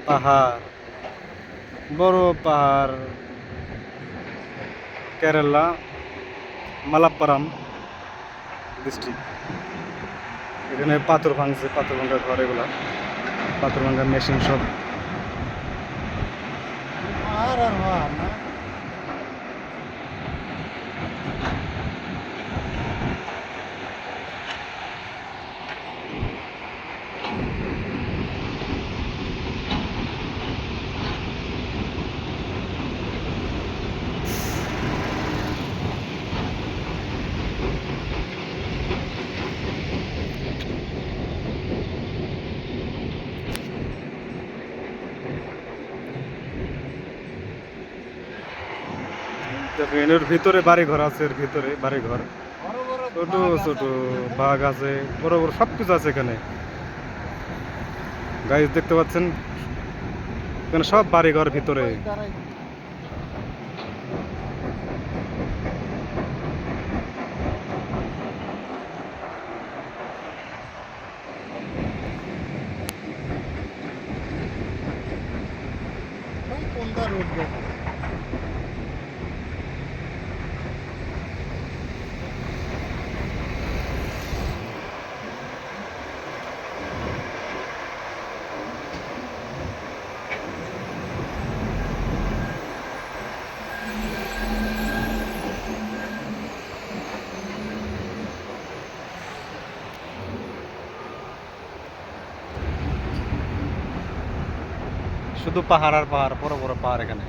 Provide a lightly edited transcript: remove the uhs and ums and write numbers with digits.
পাহাড়, বড় পাহাড়, কেরালা মালাপ্পারাম ডিস্ট্রিক্ট। এখানে পাথর ভাঙছে, পাথর ভাঙা ঘর, এগুলা পাথর ভাঙা মেশিন সব। আর আর হয় না। দেখেন এর ভিতরে বাড়ি ঘর আছে, এর ভিতরে বাড়ি ঘর বড় বড় ছোট বাঘ আছে ছোট ভিতরে। বাঘ আছে, বড় বড় সবকিছু আছে এখানে। গাইস দেখতে পাচ্ছেন এখানে সব বাড়ি ঘর ভিতরে। ওই দাঁড়াই। ওই কোনটা রোড গেছে। শুধু পাহাড় আর পাহাড়, বড় বড় পাহাড় এখানে।